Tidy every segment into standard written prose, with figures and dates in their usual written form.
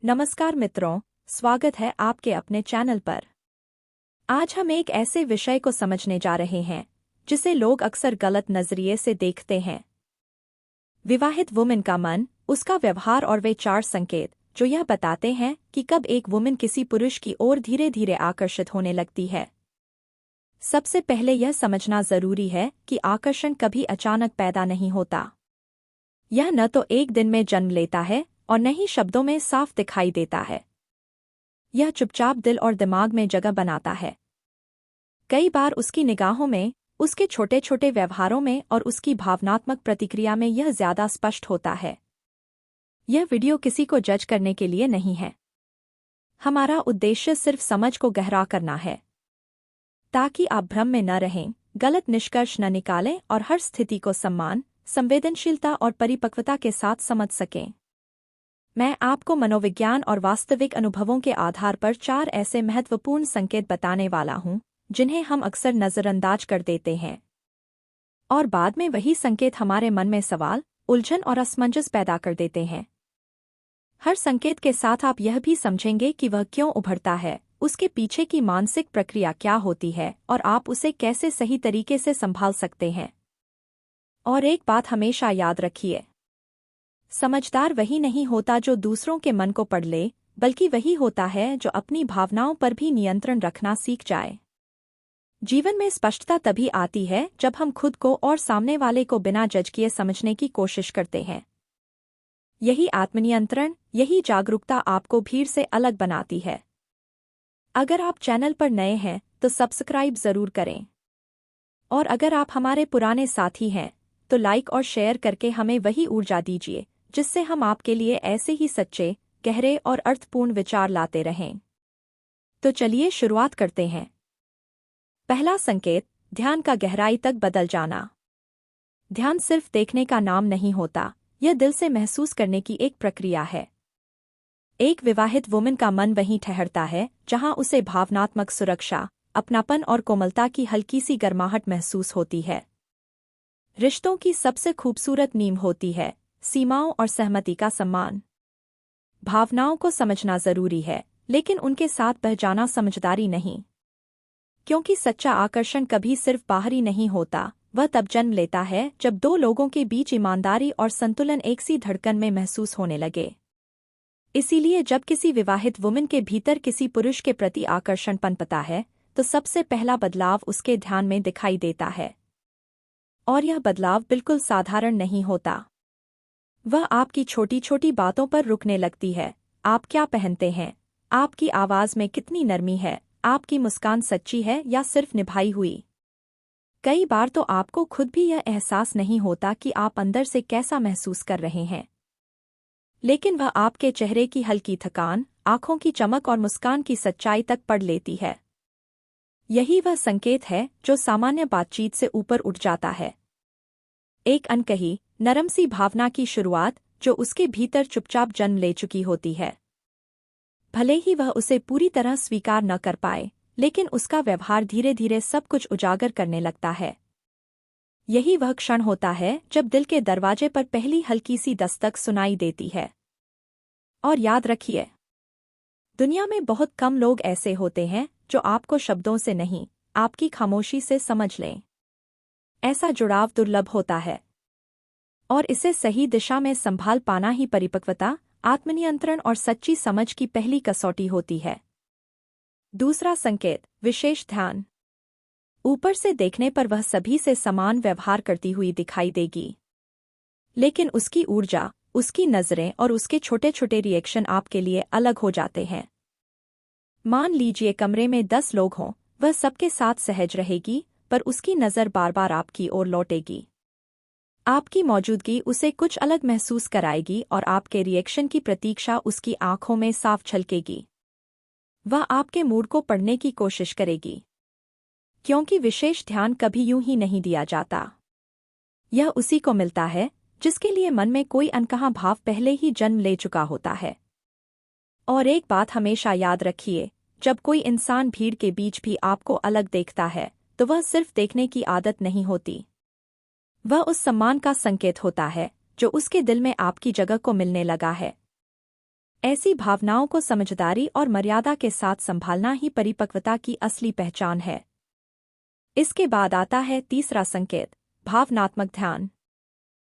नमस्कार मित्रों, स्वागत है आपके अपने चैनल पर। आज हम एक ऐसे विषय को समझने जा रहे हैं जिसे लोग अक्सर गलत नजरिए से देखते हैं। विवाहित वुमेन का मन, उसका व्यवहार और वे 4 संकेत जो यह बताते हैं कि कब एक वुमेन किसी पुरुष की ओर धीरे धीरे आकर्षित होने लगती है। सबसे पहले यह समझना जरूरी है कि आकर्षण कभी अचानक पैदा नहीं होता। यह न तो एक दिन में जन्म लेता है और न ही शब्दों में साफ दिखाई देता है। यह चुपचाप दिल और दिमाग में जगह बनाता है। कई बार उसकी निगाहों में, उसके छोटे छोटे व्यवहारों में और उसकी भावनात्मक प्रतिक्रिया में यह ज्यादा स्पष्ट होता है। यह वीडियो किसी को जज करने के लिए नहीं है। हमारा उद्देश्य सिर्फ समझ को गहरा करना है, ताकि आप भ्रम में न रहें, गलत निष्कर्ष न निकालें और हर स्थिति को सम्मान, संवेदनशीलता और परिपक्वता के साथ समझ सकें। मैं आपको मनोविज्ञान और वास्तविक अनुभवों के आधार पर 4 ऐसे महत्वपूर्ण संकेत बताने वाला हूं जिन्हें हम अक्सर नज़रअंदाज कर देते हैं, और बाद में वही संकेत हमारे मन में सवाल, उलझन और असमंजस पैदा कर देते हैं। हर संकेत के साथ आप यह भी समझेंगे कि वह क्यों उभरता है, उसके पीछे की मानसिक प्रक्रिया क्या होती है और आप उसे कैसे सही तरीके से संभाल सकते हैं। और एक बात हमेशा याद रखिए, समझदार वही नहीं होता जो दूसरों के मन को पढ़ ले, बल्कि वही होता है जो अपनी भावनाओं पर भी नियंत्रण रखना सीख जाए। जीवन में स्पष्टता तभी आती है जब हम खुद को और सामने वाले को बिना जज किए समझने की कोशिश करते हैं। यही आत्मनियंत्रण, यही जागरूकता आपको भीड़ से अलग बनाती है। अगर आप चैनल पर नए हैं तो सब्सक्राइब जरूर करें, और अगर आप हमारे पुराने साथी हैं तो लाइक और शेयर करके हमें वही ऊर्जा दीजिए जिससे हम आपके लिए ऐसे ही सच्चे, गहरे और अर्थपूर्ण विचार लाते रहें। तो चलिए शुरुआत करते हैं। पहला संकेत, ध्यान का गहराई तक बदल जाना। ध्यान सिर्फ देखने का नाम नहीं होता, यह दिल से महसूस करने की एक प्रक्रिया है। एक विवाहित वुमेन का मन वहीं ठहरता है जहां उसे भावनात्मक सुरक्षा, अपनापन और कोमलता की हल्की सी गर्माहट महसूस होती है। रिश्तों की सबसे खूबसूरत नींव होती है सीमाओं और सहमति का सम्मान। भावनाओं को समझना जरूरी है, लेकिन उनके साथ बह जाना समझदारी नहीं। क्योंकि सच्चा आकर्षण कभी सिर्फ बाहरी नहीं होता, वह तब जन्म लेता है जब 2 लोगों के बीच ईमानदारी और संतुलन एक सी धड़कन में महसूस होने लगे। इसीलिए जब किसी विवाहित वुमेन के भीतर किसी पुरुष के प्रति आकर्षण पनपता है तो सबसे पहला बदलाव उसके ध्यान में दिखाई देता है। और यह बदलाव बिल्कुल साधारण नहीं होता। वह आपकी छोटी छोटी बातों पर रुकने लगती है। आप क्या पहनते हैं, आपकी आवाज में कितनी नरमी है, आपकी मुस्कान सच्ची है या सिर्फ निभाई हुई। कई बार तो आपको खुद भी यह एहसास नहीं होता कि आप अंदर से कैसा महसूस कर रहे हैं, लेकिन वह आपके चेहरे की हल्की थकान, आंखों की चमक और मुस्कान की सच्चाई तक पढ़ लेती है। यही वह संकेत है जो सामान्य बातचीत से ऊपर उठ जाता है। एक अनकही, नरम सी भावना की शुरुआत जो उसके भीतर चुपचाप जन्म ले चुकी होती है। भले ही वह उसे पूरी तरह स्वीकार न कर पाए, लेकिन उसका व्यवहार धीरे धीरे सब कुछ उजागर करने लगता है। यही वह क्षण होता है जब दिल के दरवाजे पर पहली हल्की सी दस्तक सुनाई देती है। और याद रखिए, दुनिया में बहुत कम लोग ऐसे होते हैं जो आपको शब्दों से नहीं, आपकी खामोशी से समझ लें। ऐसा जुड़ाव दुर्लभ होता है, और इसे सही दिशा में संभाल पाना ही परिपक्वता, आत्मनियंत्रण और सच्ची समझ की पहली कसौटी होती है। दूसरा संकेत, विशेष ध्यान। ऊपर से देखने पर वह सभी से समान व्यवहार करती हुई दिखाई देगी, लेकिन उसकी ऊर्जा, उसकी नजरें और उसके छोटे छोटे रिएक्शन आपके लिए अलग हो जाते हैं। मान लीजिए कमरे में 10 लोग हों, वह सबके साथ सहज रहेगी, पर उसकी नज़र बार बार आपकी ओर लौटेगी। आपकी मौजूदगी उसे कुछ अलग महसूस कराएगी और आपके रिएक्शन की प्रतीक्षा उसकी आंखों में साफ झलकेगी। वह आपके मूड को पढ़ने की कोशिश करेगी, क्योंकि विशेष ध्यान कभी यूं ही नहीं दिया जाता। यह उसी को मिलता है जिसके लिए मन में कोई अनकहा भाव पहले ही जन्म ले चुका होता है। और एक बात हमेशा याद रखिए, जब कोई इंसान भीड़ के बीच भी आपको अलग देखता है तो वह सिर्फ देखने की आदत नहीं होती, वह उस सम्मान का संकेत होता है जो उसके दिल में आपकी जगह को मिलने लगा है। ऐसी भावनाओं को समझदारी और मर्यादा के साथ संभालना ही परिपक्वता की असली पहचान है। इसके बाद आता है तीसरा संकेत, भावनात्मक ध्यान।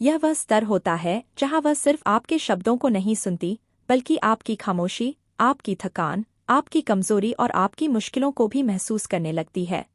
यह वह स्तर होता है जहां वह सिर्फ आपके शब्दों को नहीं सुनती, बल्कि आपकी खामोशी, आपकी थकान, आपकी कमजोरी और आपकी मुश्किलों को भी महसूस करने लगती है।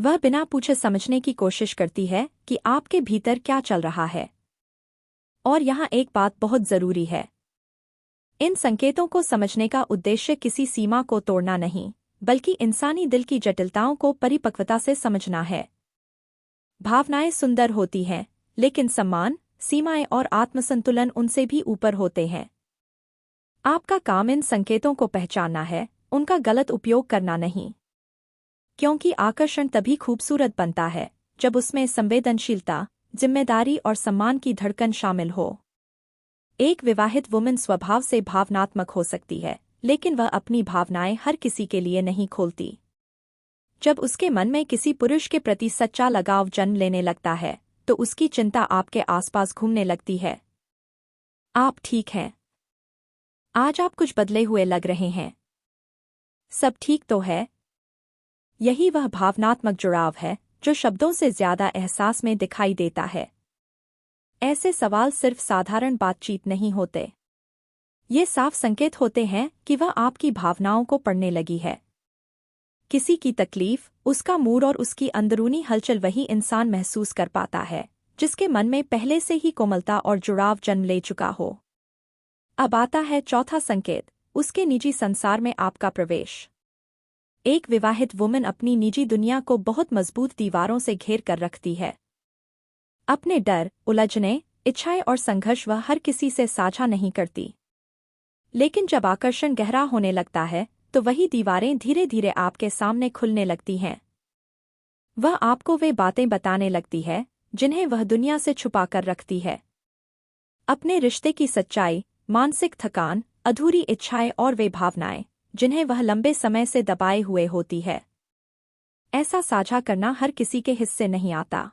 वह बिना पूछे समझने की कोशिश करती है कि आपके भीतर क्या चल रहा है। और यहाँ एक बात बहुत जरूरी है। इन संकेतों को समझने का उद्देश्य किसी सीमा को तोड़ना नहीं, बल्कि इंसानी दिल की जटिलताओं को परिपक्वता से समझना है। भावनाएं सुंदर होती हैं, लेकिन सम्मान, सीमाएं और आत्मसंतुलन उनसे भी ऊपर होते हैं। आपका काम इन संकेतों को पहचानना है, उनका गलत उपयोग करना नहीं। क्योंकि आकर्षण तभी खूबसूरत बनता है जब उसमें संवेदनशीलता, जिम्मेदारी और सम्मान की धड़कन शामिल हो। एक विवाहित वुमन स्वभाव से भावनात्मक हो सकती है, लेकिन वह अपनी भावनाएं हर किसी के लिए नहीं खोलती। जब उसके मन में किसी पुरुष के प्रति सच्चा लगाव जन्म लेने लगता है, तो उसकी चिंता आपके आसपास घूमने लगती है। आप ठीक हैं? आज आप कुछ बदले हुए लग रहे हैं। सब ठीक तो है? यही वह भावनात्मक जुड़ाव है जो शब्दों से ज्यादा एहसास में दिखाई देता है। ऐसे सवाल सिर्फ साधारण बातचीत नहीं होते। ये साफ संकेत होते हैं कि वह आपकी भावनाओं को पढ़ने लगी है। किसी की तकलीफ, उसका मूड और उसकी अंदरूनी हलचल वही इंसान महसूस कर पाता है जिसके मन में पहले से ही कोमलता और जुड़ाव जन्म ले चुका हो। अब आता है चौथा संकेत, उसके निजी संसार में आपका प्रवेश। एक विवाहित वुमन अपनी निजी दुनिया को बहुत मजबूत दीवारों से घेर कर रखती है। अपने डर, उलझने, इच्छाएं और संघर्ष वह हर किसी से साझा नहीं करती। लेकिन जब आकर्षण गहरा होने लगता है, तो वही दीवारें धीरे धीरे आपके सामने खुलने लगती हैं। वह आपको वे बातें बताने लगती है जिन्हें वह दुनिया से छुपा कर रखती है। अपने रिश्ते की सच्चाई, मानसिक थकान, अधूरी इच्छाएं और वे भावनाएं जिन्हें वह लंबे समय से दबाए हुए होती है। ऐसा साझा करना हर किसी के हिस्से नहीं आता।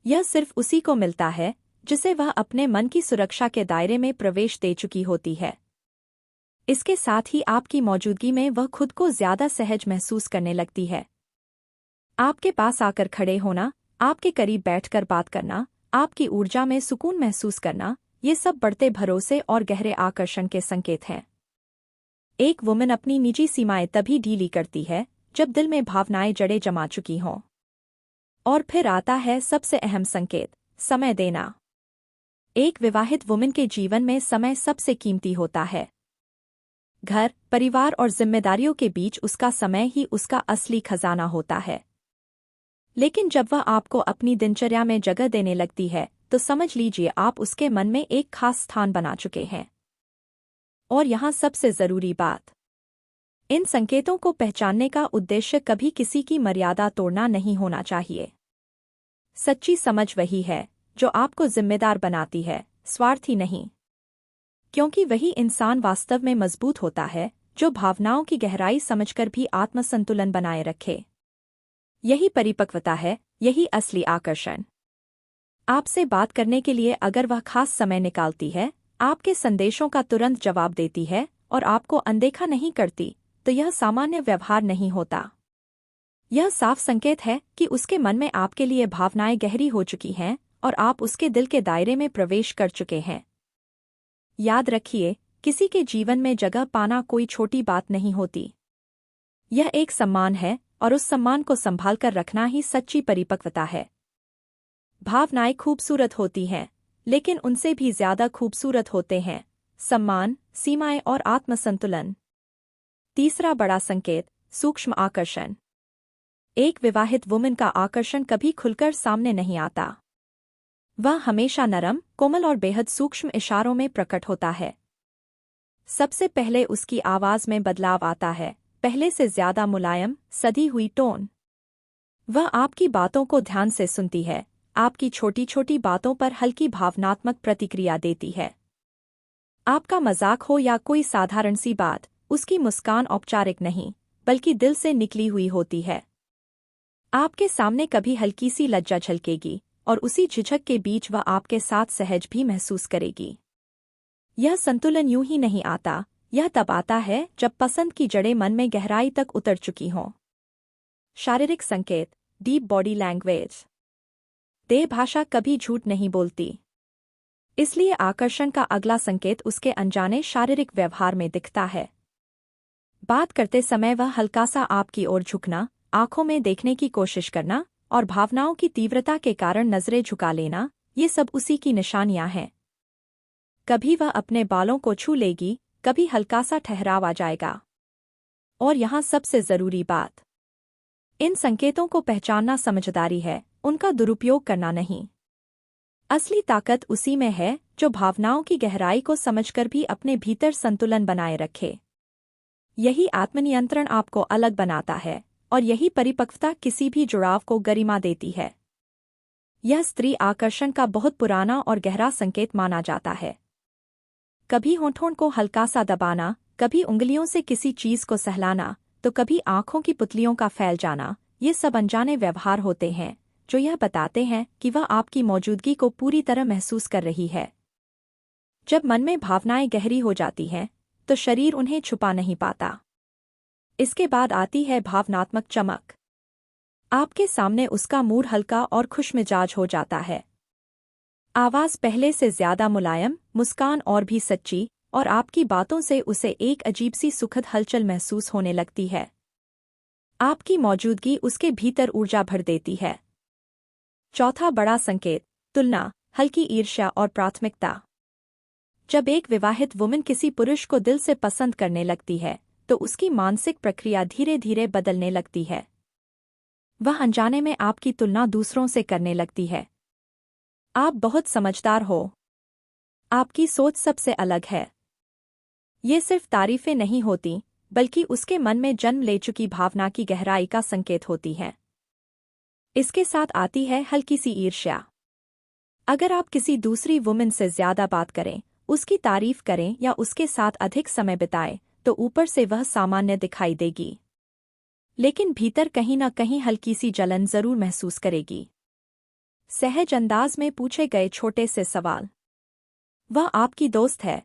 यह सिर्फ उसी को मिलता है जिसे वह अपने मन की सुरक्षा के दायरे में प्रवेश दे चुकी होती है। इसके साथ ही आपकी मौजूदगी में वह खुद को ज्यादा सहज महसूस करने लगती है। आपके पास आकर खड़े होना, आपके करीब बैठकर बात करना, आपकी ऊर्जा में सुकून महसूस करना, ये सब बढ़ते भरोसे और गहरे आकर्षण के संकेत हैं। एक वुमन अपनी निजी सीमाएं तभी ढीली करती है जब दिल में भावनाएं जड़ें जमा चुकी हों। और फिर आता है सबसे अहम संकेत, समय देना। एक विवाहित वुमन के जीवन में समय सबसे कीमती होता है। घर, परिवार और जिम्मेदारियों के बीच उसका समय ही उसका असली खजाना होता है। लेकिन जब वह आपको अपनी दिनचर्या में जगह देने लगती है, तो समझ लीजिए आप उसके मन में एक खास स्थान बना चुके हैं। और यहाँ सबसे जरूरी बात, इन संकेतों को पहचानने का उद्देश्य कभी किसी की मर्यादा तोड़ना नहीं होना चाहिए। सच्ची समझ वही है जो आपको जिम्मेदार बनाती है, स्वार्थी नहीं। क्योंकि वही इंसान वास्तव में मजबूत होता है जो भावनाओं की गहराई समझकर भी आत्मसंतुलन बनाए रखे। यही परिपक्वता है, यही असली आकर्षण। आपसे बात करने के लिए अगर वह खास समय निकालती है, आपके संदेशों का तुरंत जवाब देती है और आपको अनदेखा नहीं करती, तो यह सामान्य व्यवहार नहीं होता। यह साफ संकेत है कि उसके मन में आपके लिए भावनाएं गहरी हो चुकी हैं और आप उसके दिल के दायरे में प्रवेश कर चुके हैं। याद रखिए, किसी के जीवन में जगह पाना कोई छोटी बात नहीं होती। यह एक सम्मान है और उस सम्मान को संभाल कर रखना ही सच्ची परिपक्वता है। भावनाएं खूबसूरत होती हैं, लेकिन उनसे भी ज्यादा खूबसूरत होते हैं सम्मान, सीमाएं और आत्मसंतुलन। तीसरा बड़ा संकेत, सूक्ष्म आकर्षण। एक विवाहित वुमन का आकर्षण कभी खुलकर सामने नहीं आता। वह हमेशा नरम, कोमल और बेहद सूक्ष्म इशारों में प्रकट होता है। सबसे पहले उसकी आवाज में बदलाव आता है, पहले से ज्यादा मुलायम, सधी हुई टोन। वह आपकी बातों को ध्यान से सुनती है, आपकी छोटी छोटी बातों पर हल्की भावनात्मक प्रतिक्रिया देती है। आपका मजाक हो या कोई साधारण सी बात, उसकी मुस्कान औपचारिक नहीं, बल्कि दिल से निकली हुई होती है। आपके सामने कभी हल्की सी लज्जा झलकेगी और उसी झिझक के बीच वह आपके साथ सहज भी महसूस करेगी। यह संतुलन यूं ही नहीं आता, यह तब आता है जब पसंद की जड़ें मन में गहराई तक उतर चुकी हों। शारीरिक संकेत, डीप बॉडी लैंग्वेज। देह भाषा कभी झूठ नहीं बोलती, इसलिए आकर्षण का अगला संकेत उसके अनजाने शारीरिक व्यवहार में दिखता है। बात करते समय वह हल्का सा आपकी ओर झुकना, आंखों में देखने की कोशिश करना और भावनाओं की तीव्रता के कारण नजरें झुका लेना, ये सब उसी की निशानियां हैं। कभी वह अपने बालों को छू लेगी, कभी हल्का सा ठहराव आ जाएगा। और यहाँ सबसे जरूरी बात, इन संकेतों को पहचानना समझदारी है, उनका दुरुपयोग करना नहीं। असली ताकत उसी में है जो भावनाओं की गहराई को समझकर भी अपने भीतर संतुलन बनाए रखे। यही आत्मनियंत्रण आपको अलग बनाता है और यही परिपक्वता किसी भी जुड़ाव को गरिमा देती है। यह स्त्री आकर्षण का बहुत पुराना और गहरा संकेत माना जाता है। कभी होठों को हल्का सा दबाना, कभी उंगलियों से किसी चीज को सहलाना, तो कभी आंखों की पुतलियों का फैल जाना, ये सब अनजाने व्यवहार होते हैं जो यह बताते हैं कि वह आपकी मौजूदगी को पूरी तरह महसूस कर रही है। जब मन में भावनाएं गहरी हो जाती हैं, तो शरीर उन्हें छुपा नहीं पाता। इसके बाद आती है भावनात्मक चमक। आपके सामने उसका मूड हल्का और खुशमिजाज हो जाता है। आवाज पहले से ज्यादा मुलायम, मुस्कान और भी सच्ची, और आपकी बातों से उसे एक अजीब सी सुखद हलचल महसूस होने लगती है। आपकी मौजूदगी उसके भीतर ऊर्जा भर देती है। चौथा बड़ा संकेत, तुलना, हल्की ईर्ष्या और प्राथमिकता। जब एक विवाहित वुमन किसी पुरुष को दिल से पसंद करने लगती है, तो उसकी मानसिक प्रक्रिया धीरे धीरे बदलने लगती है। वह अनजाने में आपकी तुलना दूसरों से करने लगती है। आप बहुत समझदार हो, आपकी सोच सबसे अलग है। ये सिर्फ तारीफें नहीं होती, बल्कि उसके मन में जन्म ले चुकी भावना की गहराई का संकेत होती है। इसके साथ आती है हल्की सी ईर्ष्या। अगर आप किसी दूसरी वुमन से ज्यादा बात करें, उसकी तारीफ करें या उसके साथ अधिक समय बिताएं, तो ऊपर से वह सामान्य दिखाई देगी, लेकिन भीतर कहीं न कहीं हल्की सी जलन जरूर महसूस करेगी। सहज अंदाज में पूछे गए छोटे से सवाल। वह आपकी दोस्त है,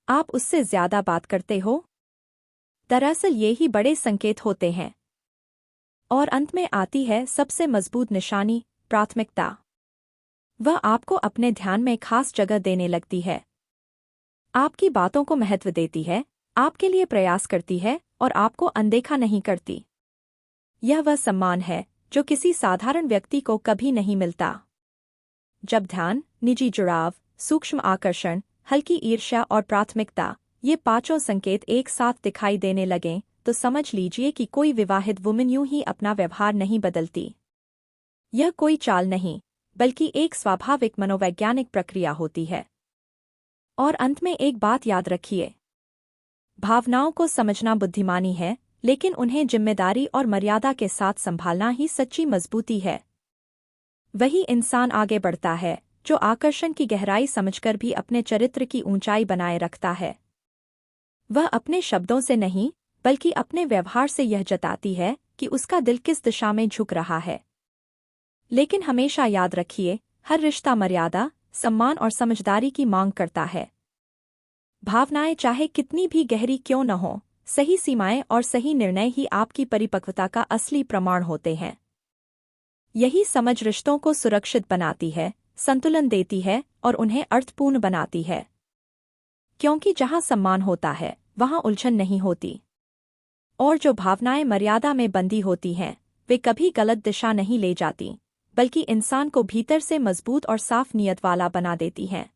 आप उससे ज्यादा बात करते हो? दरअसल ये ही बड़े संकेत होते हैं। और अंत में आती है सबसे मजबूत निशानी, प्राथमिकता। वह आपको अपने ध्यान में खास जगह देने लगती है, आपकी बातों को महत्व देती है, आपके लिए प्रयास करती है और आपको अनदेखा नहीं करती। यह वह सम्मान है जो किसी साधारण व्यक्ति को कभी नहीं मिलता। जब ध्यान, निजी जुड़ाव, सूक्ष्म आकर्षण, हल्की ईर्ष्या और प्राथमिकता, ये पांचों संकेत एक साथ दिखाई देने लगें, तो समझ लीजिए कि कोई विवाहित वुमन यूं ही अपना व्यवहार नहीं बदलती। यह कोई चाल नहीं, बल्कि एक स्वाभाविक मनोवैज्ञानिक प्रक्रिया होती है। और अंत में एक बात याद रखिए, भावनाओं को समझना बुद्धिमानी है, लेकिन उन्हें जिम्मेदारी और मर्यादा के साथ संभालना ही सच्ची मजबूती है। वही इंसान आगे बढ़ता है जो आकर्षण की गहराई समझकर भी अपने चरित्र की ऊंचाई बनाए रखता है। वह अपने शब्दों से नहीं, बल्कि अपने व्यवहार से यह जताती है कि उसका दिल किस दिशा में झुक रहा है। लेकिन हमेशा याद रखिए, हर रिश्ता मर्यादा, सम्मान और समझदारी की मांग करता है। भावनाएं चाहे कितनी भी गहरी क्यों न हो, सही सीमाएं और सही निर्णय ही आपकी परिपक्वता का असली प्रमाण होते हैं। यही समझ रिश्तों को सुरक्षित बनाती है, संतुलन देती है और उन्हें अर्थपूर्ण बनाती है। क्योंकि जहां सम्मान होता है, वहां उलझन नहीं होती। और जो भावनाएं मर्यादा में बंधी होती हैं, वे कभी गलत दिशा नहीं ले जाती, बल्कि इंसान को भीतर से मजबूत और साफ नीयत वाला बना देती हैं।